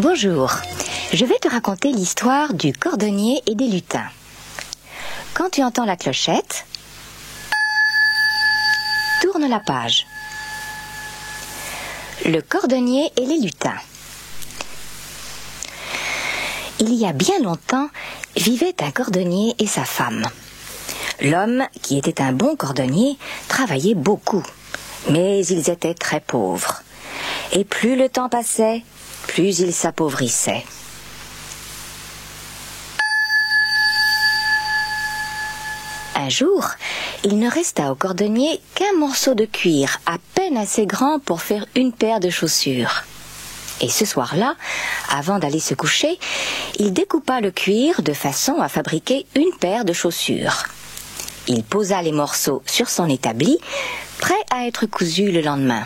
Bonjour, je vais te raconter l'histoire du cordonnier et des lutins. Quand tu entends la clochette, tourne la page. Le cordonnier et les lutins. Il y a bien longtemps, vivait un cordonnier et sa femme. L'homme, qui était un bon cordonnier, travaillait beaucoup, mais ils étaient très pauvres. Et plus le temps passait, plus il s'appauvrissait. Un jour, il ne resta au cordonnier qu'un morceau de cuir à peine assez grand pour faire une paire de chaussures. Et ce soir-là, avant d'aller se coucher, il découpa le cuir de façon à fabriquer une paire de chaussures. Il posa les morceaux sur son établi, prêt à être cousu le lendemain.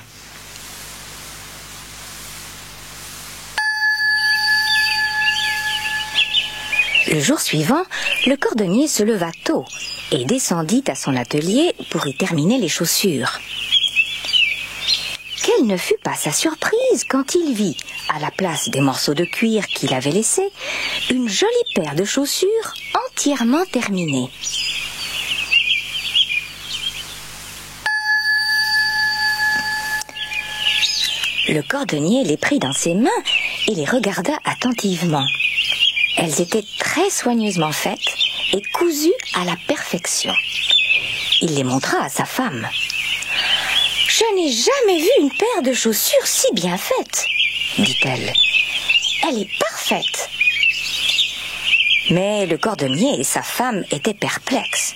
Le jour suivant, le cordonnier se leva tôt et descendit à son atelier pour y terminer les chaussures. Quelle ne fut pas sa surprise quand il vit, à la place des morceaux de cuir qu'il avait laissés, une jolie paire de chaussures entièrement terminée. Le cordonnier les prit dans ses mains et les regarda attentivement. Elles étaient très soigneusement faites et cousues à la perfection. Il les montra à sa femme. « Je n'ai jamais vu une paire de chaussures si bien faite, » dit-elle. « Elle est parfaite. » Mais le cordonnier et sa femme étaient perplexes.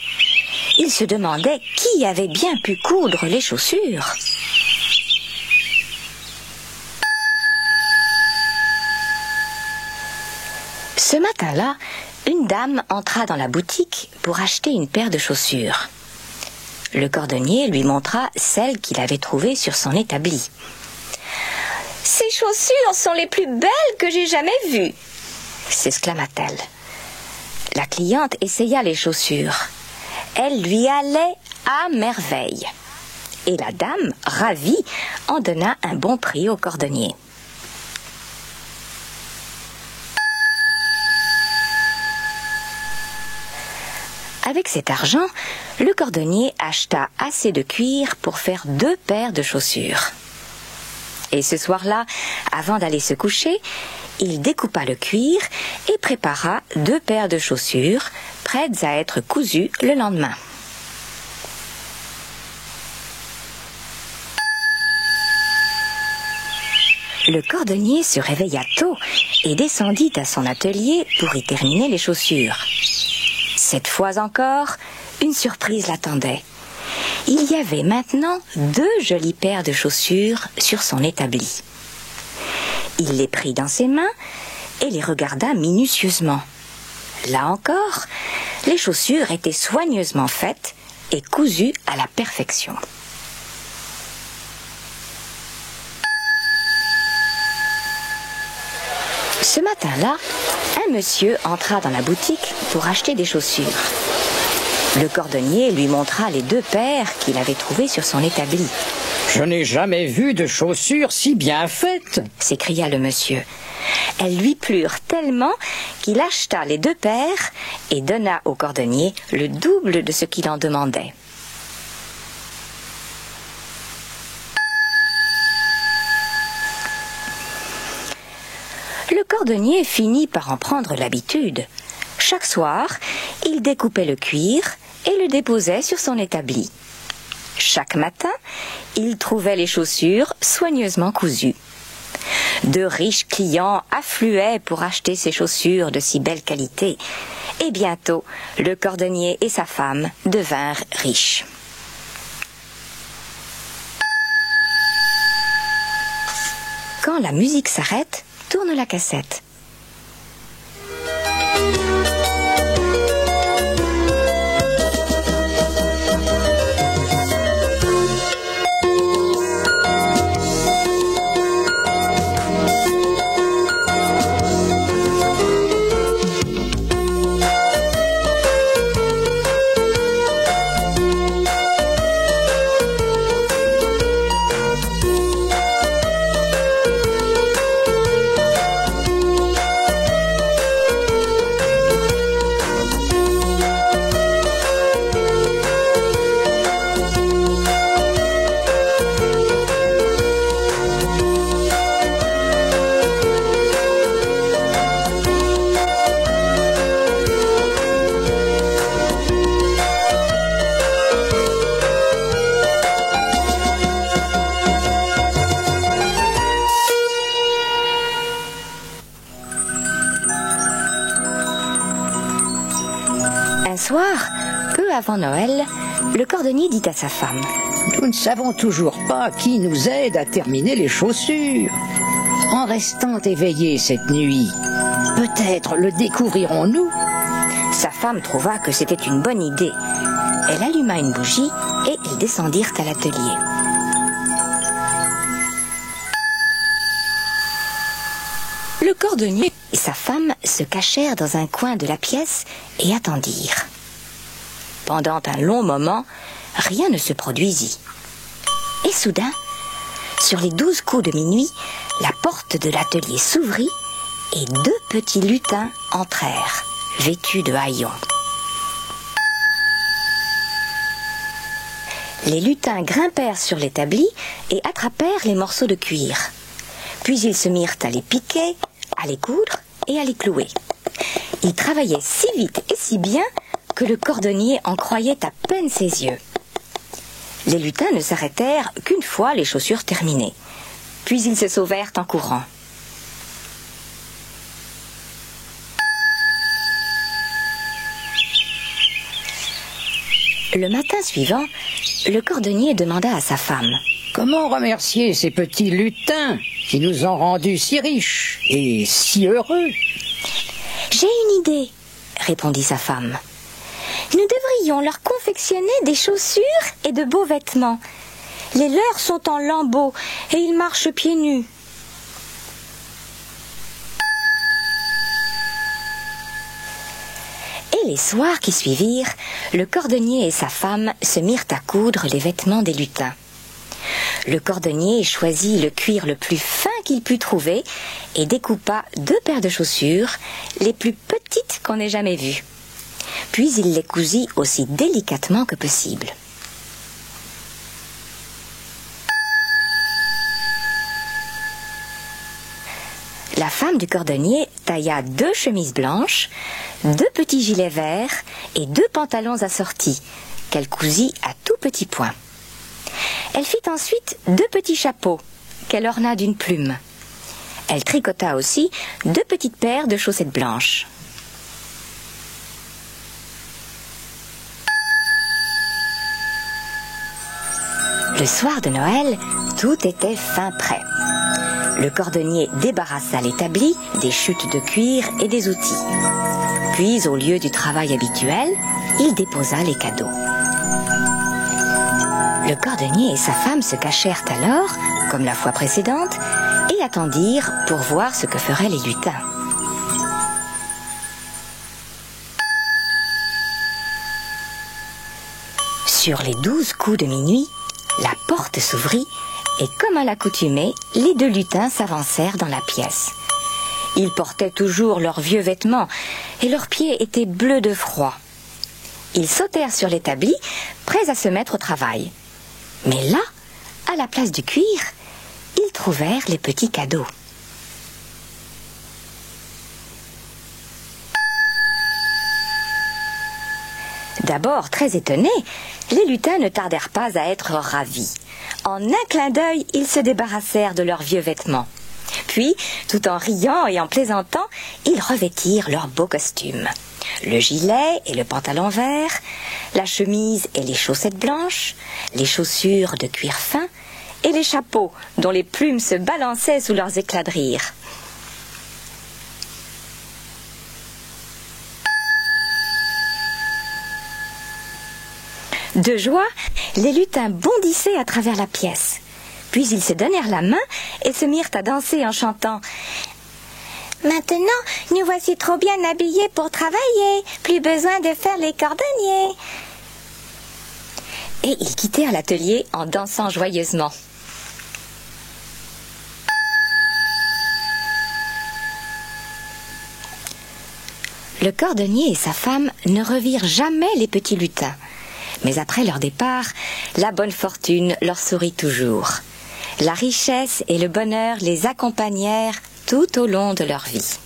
Ils se demandaient qui avait bien pu coudre les chaussures. Ce matin-là, une dame entra dans la boutique pour acheter une paire de chaussures. Le cordonnier lui montra celles qu'il avait trouvées sur son établi. « Ces chaussures sont les plus belles que j'ai jamais vues !» s'exclama-t-elle. La cliente essaya les chaussures. Elles lui allaient à merveille. Et la dame, ravie, en donna un bon prix au cordonnier. Avec cet argent, le cordonnier acheta assez de cuir pour faire 2 paires de chaussures. Et ce soir-là, avant d'aller se coucher, il découpa le cuir et prépara 2 paires de chaussures, prêtes à être cousues le lendemain. Le cordonnier se réveilla tôt et descendit à son atelier pour y terminer les chaussures. Cette fois encore, une surprise l'attendait. Il y avait maintenant 2 jolies paires de chaussures sur son établi. Il les prit dans ses mains et les regarda minutieusement. Là encore, les chaussures étaient soigneusement faites et cousues à la perfection. Ce matin-là, un monsieur entra dans la boutique pour acheter des chaussures. Le cordonnier lui montra les 2 paires qu'il avait trouvées sur son établi. « Je n'ai jamais vu de chaussures si bien faites !» s'écria le monsieur. Elles lui plurent tellement qu'il acheta les 2 paires et donna au cordonnier le double de ce qu'il en demandait. Le cordonnier finit par en prendre l'habitude. Chaque soir, il découpait le cuir et le déposait sur son établi. Chaque matin, il trouvait les chaussures soigneusement cousues. De riches clients affluaient pour acheter ces chaussures de si belle qualité, et bientôt, le cordonnier et sa femme devinrent riches. Quand la musique s'arrête, tourne la cassette. Un soir, peu avant Noël, le cordonnier dit à sa femme: « Nous ne savons toujours pas qui nous aide à terminer les chaussures. En restant éveillés cette nuit, peut-être le découvrirons-nous. » Sa femme trouva que c'était une bonne idée. Elle alluma une bougie et ils descendirent à l'atelier. Le cordonnier et sa femme se cachèrent dans un coin de la pièce et attendirent. Pendant un long moment, rien ne se produisit. Et soudain, sur les 12 coups de minuit, la porte de l'atelier s'ouvrit et 2 petits lutins entrèrent, vêtus de haillons. Les lutins grimpèrent sur l'établi et attrapèrent les morceaux de cuir. Puis ils se mirent à les piquer, à les coudre et à les clouer. Ils travaillaient si vite et si bien que le cordonnier en croyait à peine ses yeux. Les lutins ne s'arrêtèrent qu'une fois les chaussures terminées. Puis ils se sauvèrent en courant. Le matin suivant, le cordonnier demanda à sa femme: « Comment remercier ces petits lutins qui nous ont rendus si riches et si heureux ?» « J'ai une idée, » répondit sa femme. « Nous devrions leur confectionner des chaussures et de beaux vêtements. Les leurs sont en lambeaux et ils marchent pieds nus. » Et les soirs qui suivirent, le cordonnier et sa femme se mirent à coudre les vêtements des lutins. Le cordonnier choisit le cuir le plus fin qu'il put trouver et découpa 2 paires de chaussures, les plus petites qu'on ait jamais vues. Puis il les cousit aussi délicatement que possible. La femme du cordonnier tailla 2 chemises blanches, 2 petits gilets verts et 2 pantalons assortis, qu'elle cousit à tout petits points. Elle fit ensuite 2 petits chapeaux, qu'elle orna d'une plume. Elle tricota aussi 2 petites paires de chaussettes blanches. Le soir de Noël, tout était fin prêt. Le cordonnier débarrassa l'établi des chutes de cuir et des outils. Puis, au lieu du travail habituel, il déposa les cadeaux. Le cordonnier et sa femme se cachèrent alors, comme la fois précédente, et attendirent pour voir ce que feraient les lutins. Sur les 12 coups de minuit, la porte s'ouvrit et, comme à l'accoutumée, les 2 lutins s'avancèrent dans la pièce. Ils portaient toujours leurs vieux vêtements et leurs pieds étaient bleus de froid. Ils sautèrent sur l'établi, prêts à se mettre au travail. Mais là, à la place du cuir, ils trouvèrent les petits cadeaux. D'abord très étonnés, les lutins ne tardèrent pas à être ravis. En un clin d'œil, ils se débarrassèrent de leurs vieux vêtements. Puis, tout en riant et en plaisantant, ils revêtirent leurs beaux costumes. Le gilet et le pantalon vert, la chemise et les chaussettes blanches, les chaussures de cuir fin et les chapeaux dont les plumes se balançaient sous leurs éclats de rire. De joie, les lutins bondissaient à travers la pièce. Puis ils se donnèrent la main et se mirent à danser en chantant « Maintenant, nous voici trop bien habillés pour travailler, plus besoin de faire les cordonniers. » Et ils quittèrent l'atelier en dansant joyeusement. Le cordonnier et sa femme ne revirent jamais les petits lutins. Mais après leur départ, la bonne fortune leur sourit toujours. La richesse et le bonheur les accompagnèrent tout au long de leur vie.